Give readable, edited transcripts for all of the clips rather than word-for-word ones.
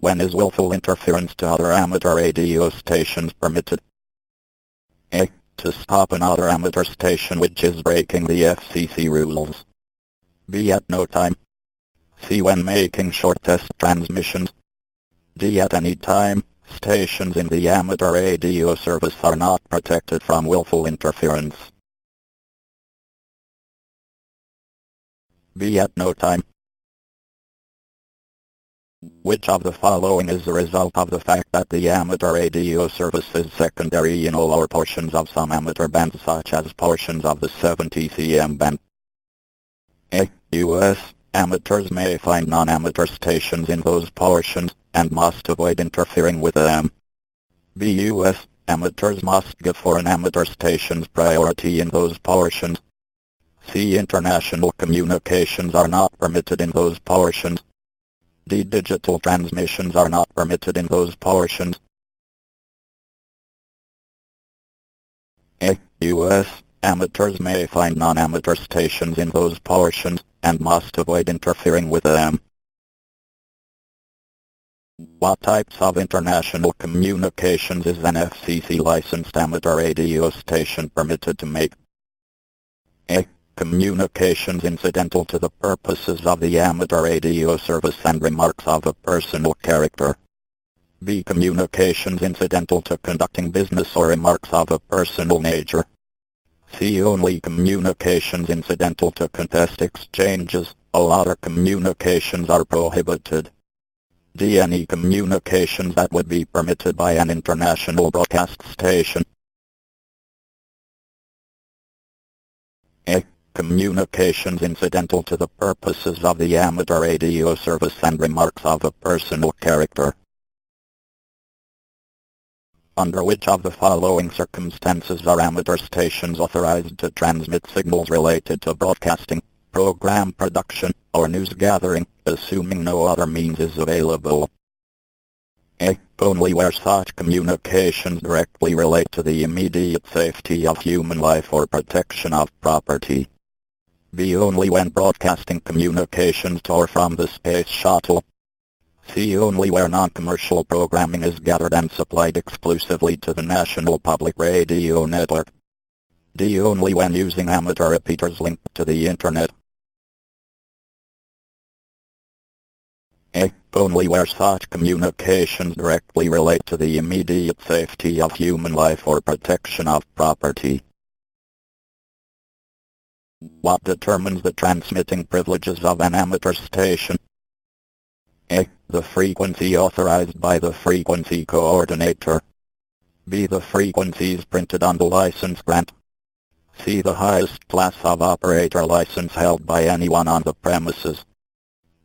When is willful interference to other amateur radio stations permitted? A. To stop another amateur station which is breaking the FCC rules. B. At no time. C. When making short test transmissions. D. At any time. Stations in the amateur radio service are not protected from willful interference. B. At no time. Which of the following is the result of the fact that the amateur radio service is secondary in all or portions of some amateur bands such as portions of the 70 cm band? A. U.S. Amateurs may find non-amateur stations in those portions, and must avoid interfering with them. B. U.S. Amateurs must give foreign amateur stations priority in those portions. C. International communications are not permitted in those portions. D. Digital transmissions are not permitted in those portions. A. U.S. Amateurs may find non-amateur stations in those portions, and must avoid interfering with them. What types of international communications is an FCC-licensed amateur radio station permitted to make? A. Communications incidental to the purposes of the amateur radio service and remarks of a personal character. B. Communications incidental to conducting business or remarks of a personal nature. C. Only communications incidental to contest exchanges. All other communications are prohibited. D. Any communications that would be permitted by an international broadcast station. A. Communications incidental to the purposes of the amateur radio service and remarks of a personal character. Under which of the following circumstances are amateur stations authorized to transmit signals related to broadcasting, program production, or news gathering, assuming no other means is available? A. Only where such communications directly relate to the immediate safety of human life or protection of property. B. Only when broadcasting communications to or from the space shuttle. C. Only where non-commercial programming is gathered and supplied exclusively to the National Public Radio Network. D. Only when using amateur repeaters linked to the Internet. A. Only where such communications directly relate to the immediate safety of human life or protection of property. What determines the transmitting privileges of an amateur station? A. The frequency authorized by the frequency coordinator. B. The frequencies printed on the license grant. C. The highest class of operator license held by anyone on the premises.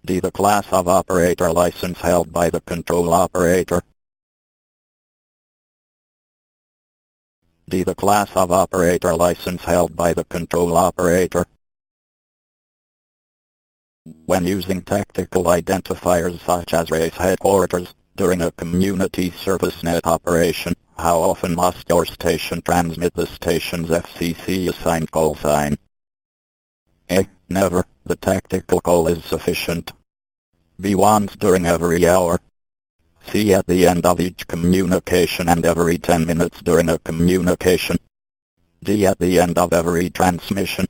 D. The class of operator license held by the control operator. D. The class of operator license held by the control operator. When using tactical identifiers such as race headquarters, during a community service net operation, how often must your station transmit the station's FCC assigned call sign? A. Never. The tactical call is sufficient. B. Once during every hour. C. At the end of each communication and every 10 minutes during a communication. D. At the end of every transmission.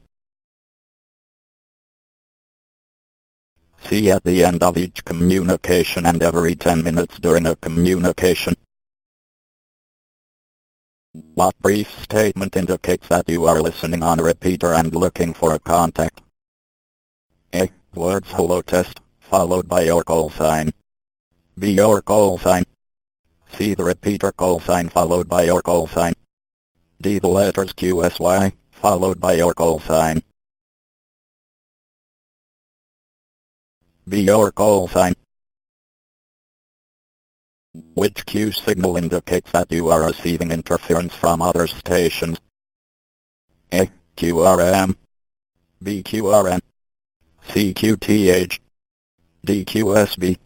C. At the end of each communication and every 10 minutes during a communication. What brief statement indicates that you are listening on a repeater and looking for a contact? A. Words hello test, followed by your call sign. B. Your call sign. C. The repeater call sign followed by your call sign. D. The letters QSY, followed by your call sign. B. Your call sign. Which Q signal indicates that you are receiving interference from other stations? A. QRM. B. QRN. C. QTH. D. QSB.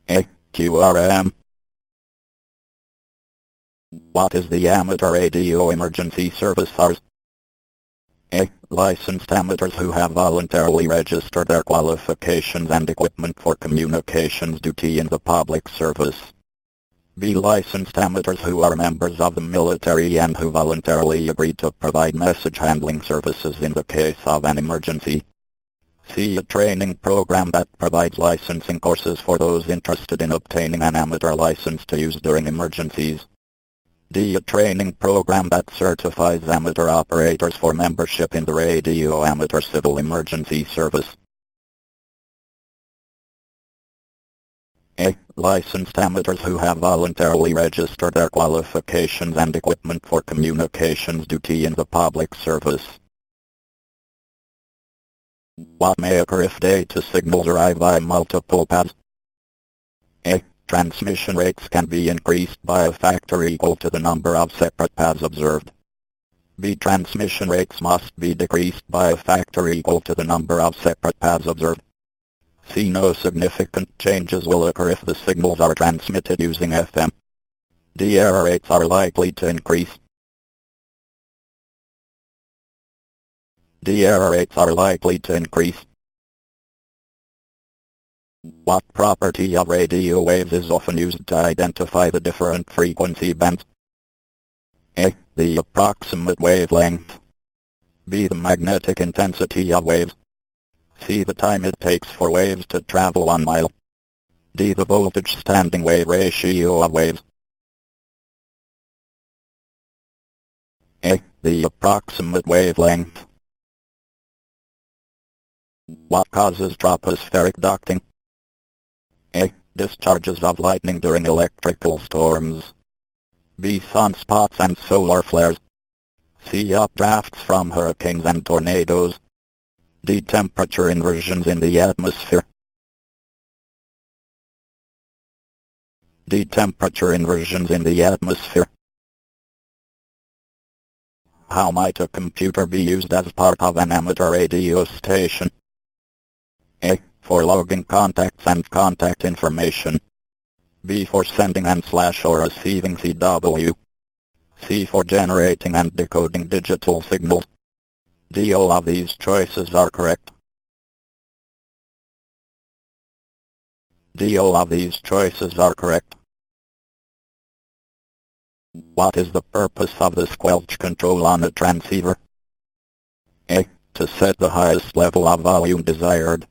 A. QRM. What is the amateur radio emergency service hours? A. Licensed amateurs who have voluntarily registered their qualifications and equipment for communications duty in the public service. B. Licensed amateurs who are members of the military and who voluntarily agree to provide message handling services in the case of an emergency. C. A training program that provides licensing courses for those interested in obtaining an amateur license to use during emergencies. D. A training program that certifies amateur operators for membership in the Radio Amateur Civil Emergency Service. A. Licensed amateurs who have voluntarily registered their qualifications and equipment for communications duty in the public service. What may occur if data signals arrive by multiple paths? A. Transmission rates can be increased by a factor equal to the number of separate paths observed. B. Transmission rates must be decreased by a factor equal to the number of separate paths observed. C. No significant changes will occur if the signals are transmitted using FM. D. Error rates are likely to increase. D. Error rates are likely to increase. What property of radio waves is often used to identify the different frequency bands? A. The approximate wavelength. B. The magnetic intensity of waves. C. The time it takes for waves to travel 1 mile. D. The voltage standing wave ratio of waves. A. The approximate wavelength. What causes tropospheric ducting? A. Discharges of lightning during electrical storms. B. Sunspots and solar flares. C. Updrafts from hurricanes and tornadoes. D. Temperature inversions in the atmosphere. D. Temperature inversions in the atmosphere. How might a computer be used as part of an amateur radio station? A. For logging contacts and contact information. B. For sending and or receiving CW. C. For generating and decoding digital signals. D. All of these choices are correct. D. All of these choices are correct. What is the purpose of the squelch control on a transceiver? A. To set the highest level of volume desired.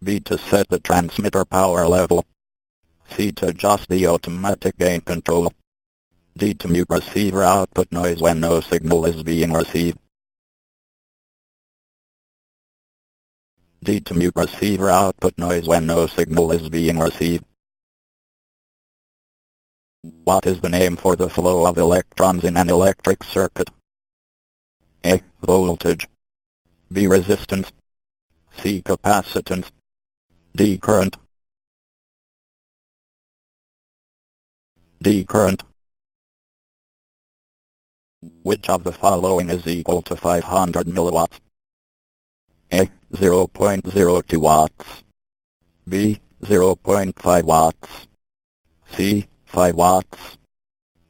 B. To set the transmitter power level. C. To adjust the automatic gain control. D. To mute receiver output noise when no signal is being received. D. To mute receiver output noise when no signal is being received. What is the name for the flow of electrons in an electric circuit? A. Voltage. B. Resistance. C. Capacitance. D. Current. D. Current. Which of the following is equal to 500 milliwatts? A. 0.02 watts. B. 0.5 watts. C. 5 watts.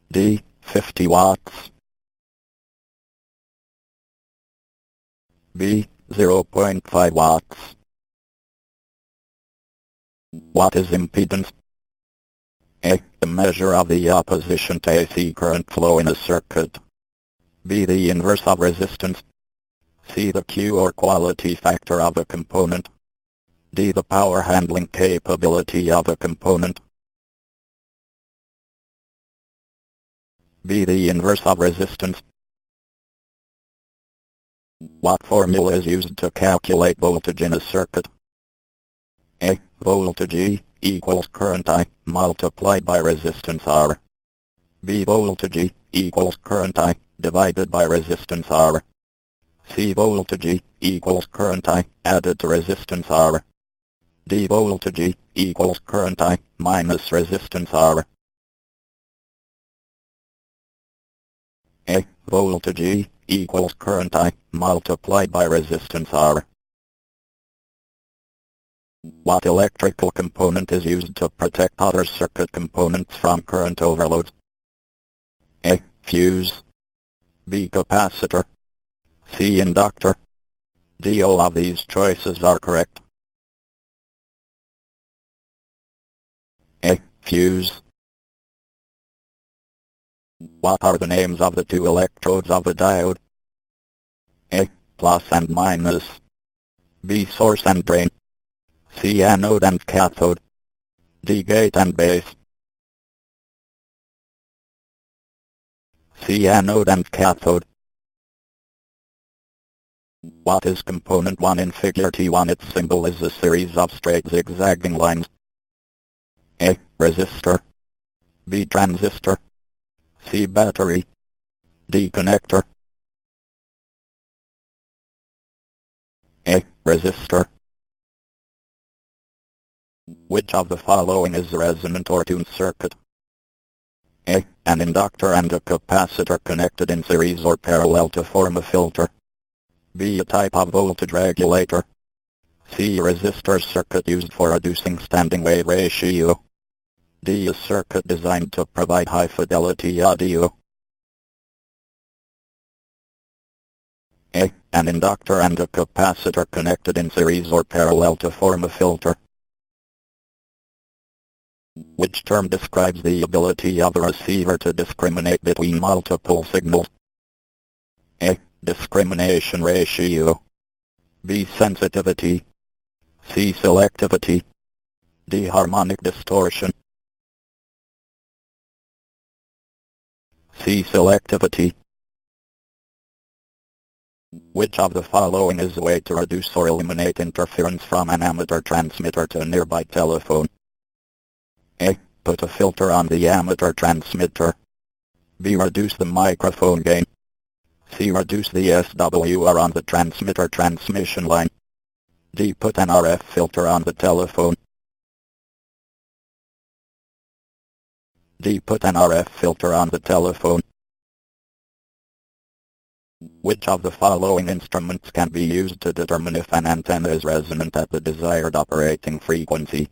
D. 50 watts. B. 0.5 watts. What is impedance? A. The measure of the opposition to AC current flow in a circuit. B. The inverse of resistance. C. The Q or quality factor of a component. D. The power handling capability of a component. B. The inverse of resistance. What formula is used to calculate voltage in a circuit? A. Voltage E equals current I multiplied by resistance R. B. Voltage E equals current I divided by resistance R. C. Voltage E equals current I added to resistance R. D. Voltage E equals current I minus resistance R. A. Voltage E equals current I multiplied by resistance R. What electrical component is used to protect other circuit components from current overloads? A. Fuse. B. Capacitor. C. Inductor. D. All of these choices are correct. A. Fuse. What are the names of the two electrodes of a diode? A. Plus and minus. B. Source and drain. C. Anode and cathode. D. Gate and base. C. Anode and cathode. What is component 1 in figure T1? Its symbol is a series of straight zigzagging lines. A. Resistor. B. Transistor. C. Battery. D. Connector. A. Resistor. Which of the following is a resonant or tuned circuit? A. An inductor and a capacitor connected in series or parallel to form a filter. B. A type of voltage regulator. C. A resistor circuit used for reducing standing wave ratio. D. A circuit designed to provide high-fidelity audio. A. An inductor and a capacitor connected in series or parallel to form a filter. Which term describes the ability of a receiver to discriminate between multiple signals? A. Discrimination ratio. B. Sensitivity. C. Selectivity. D. Harmonic distortion. C. Selectivity. Which of the following is a way to reduce or eliminate interference from an amateur transmitter to a nearby telephone? A. Put a filter on the amateur transmitter. B. Reduce the microphone gain. C. Reduce the SWR on the transmitter transmission line. D. Put an RF filter on the telephone. D. Put an RF filter on the telephone. Which of the following instruments can be used to determine if an antenna is resonant at the desired operating frequency?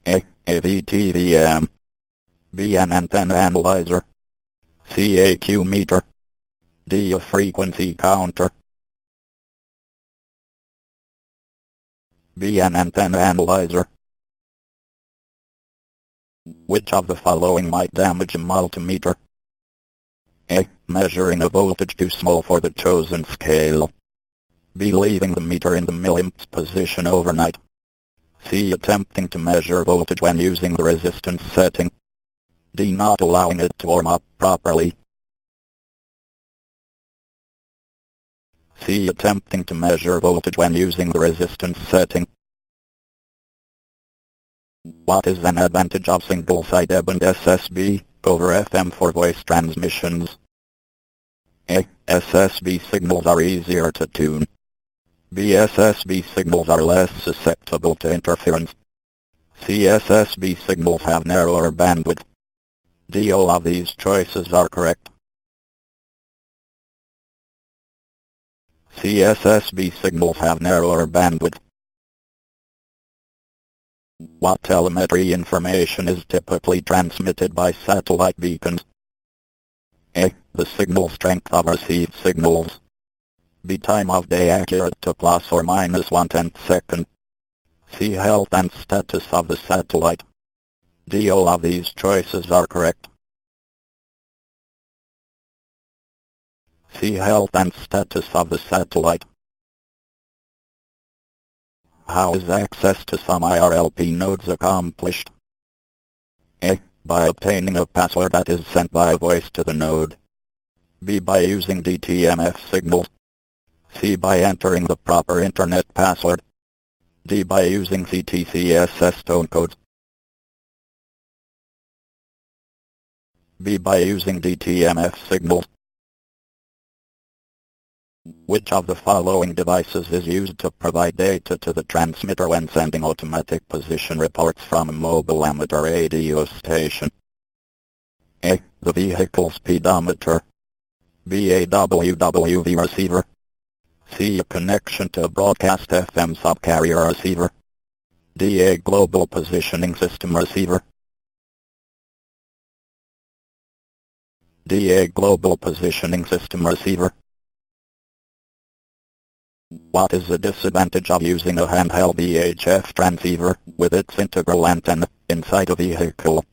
A. A VTVM. B. An antenna analyzer. C. A Q meter. D. A frequency counter. B. An antenna analyzer. Which of the following might damage a multimeter? A. Measuring a voltage too small for the chosen scale. B. Leaving the meter in the milliamps position overnight. C. Attempting to measure voltage when using the resistance setting. D. Not allowing it to warm up properly. C. Attempting to measure voltage when using the resistance setting. What is an advantage of single-sided band SSB over FM for voice transmissions? A. SSB signals are easier to tune. B. SSB signals are less susceptible to interference. C. SSB signals have narrower bandwidth. D. All of these choices are correct. C. SSB signals have narrower bandwidth. What telemetry information is typically transmitted by satellite beacons? A. The signal strength of received signals. B. Time of day accurate to plus or minus 1/10 second. C. Health and status of the satellite. D. All of these choices are correct. C. Health and status of the satellite. How is access to some IRLP nodes accomplished? A. By obtaining a password that is sent by voice to the node. B. By using DTMF signals. C. By entering the proper internet password. D. By using CTCSS tone codes. B. By using DTMF signals. Which of the following devices is used to provide data to the transmitter when sending automatic position reports from a mobile amateur radio station? A. The vehicle speedometer. B. A WWV receiver. C. A connection to a broadcast FM subcarrier receiver. D. A global positioning system receiver. D. A global positioning system receiver. What is the disadvantage of using a handheld VHF transceiver with its integral antenna inside a vehicle?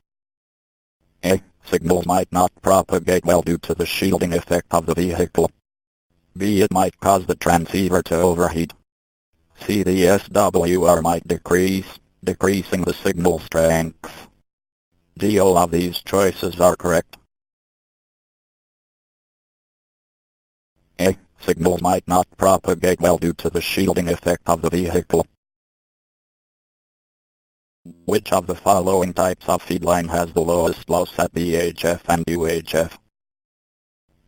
A. Signals might not propagate well due to the shielding effect of the vehicle. B. It might cause the transceiver to overheat. C. The SWR might decrease, decreasing the signal strength. D. All of these choices are correct. A. Signals might not propagate well due to the shielding effect of the vehicle. Which of the following types of feed line has the lowest loss at VHF and UHF?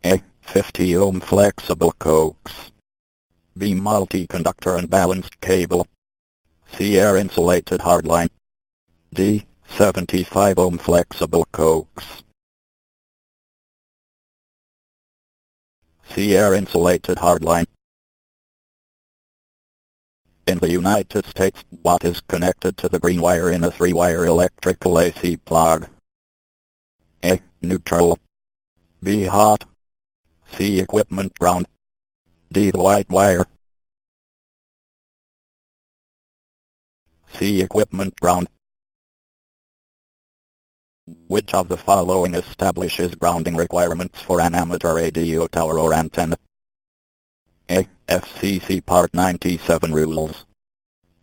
A. 50 ohm flexible coax. B. Multi-conductor and balanced cable. C. Air insulated hardline. D. 75 ohm flexible coax. C. Air insulated hardline. In the United States, what is connected to the green wire in a 3-wire electrical AC plug? A. Neutral. B. Hot. C. Equipment ground. D. The white wire. C. Equipment ground. Which of the following establishes grounding requirements for an amateur radio tower or antenna? A. FCC Part 97 rules.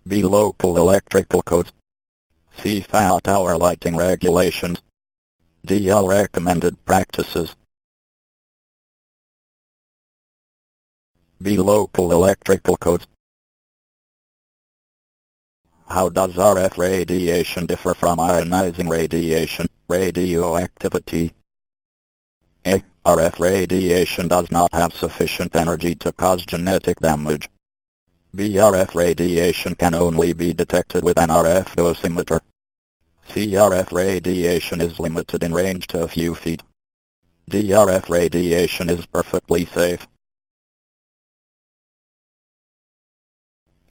B. Local electrical codes. C. FAA tower lighting regulations. D. All recommended practices. B. Local electrical codes. How does RF radiation differ from ionizing radiation, radioactivity? A. RF radiation does not have sufficient energy to cause genetic damage. B. RF radiation can only be detected with an RF dosimeter. C. RF radiation is limited in range to a few feet. D. RF radiation is perfectly safe.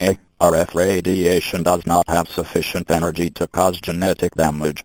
A. RF radiation does not have sufficient energy to cause genetic damage.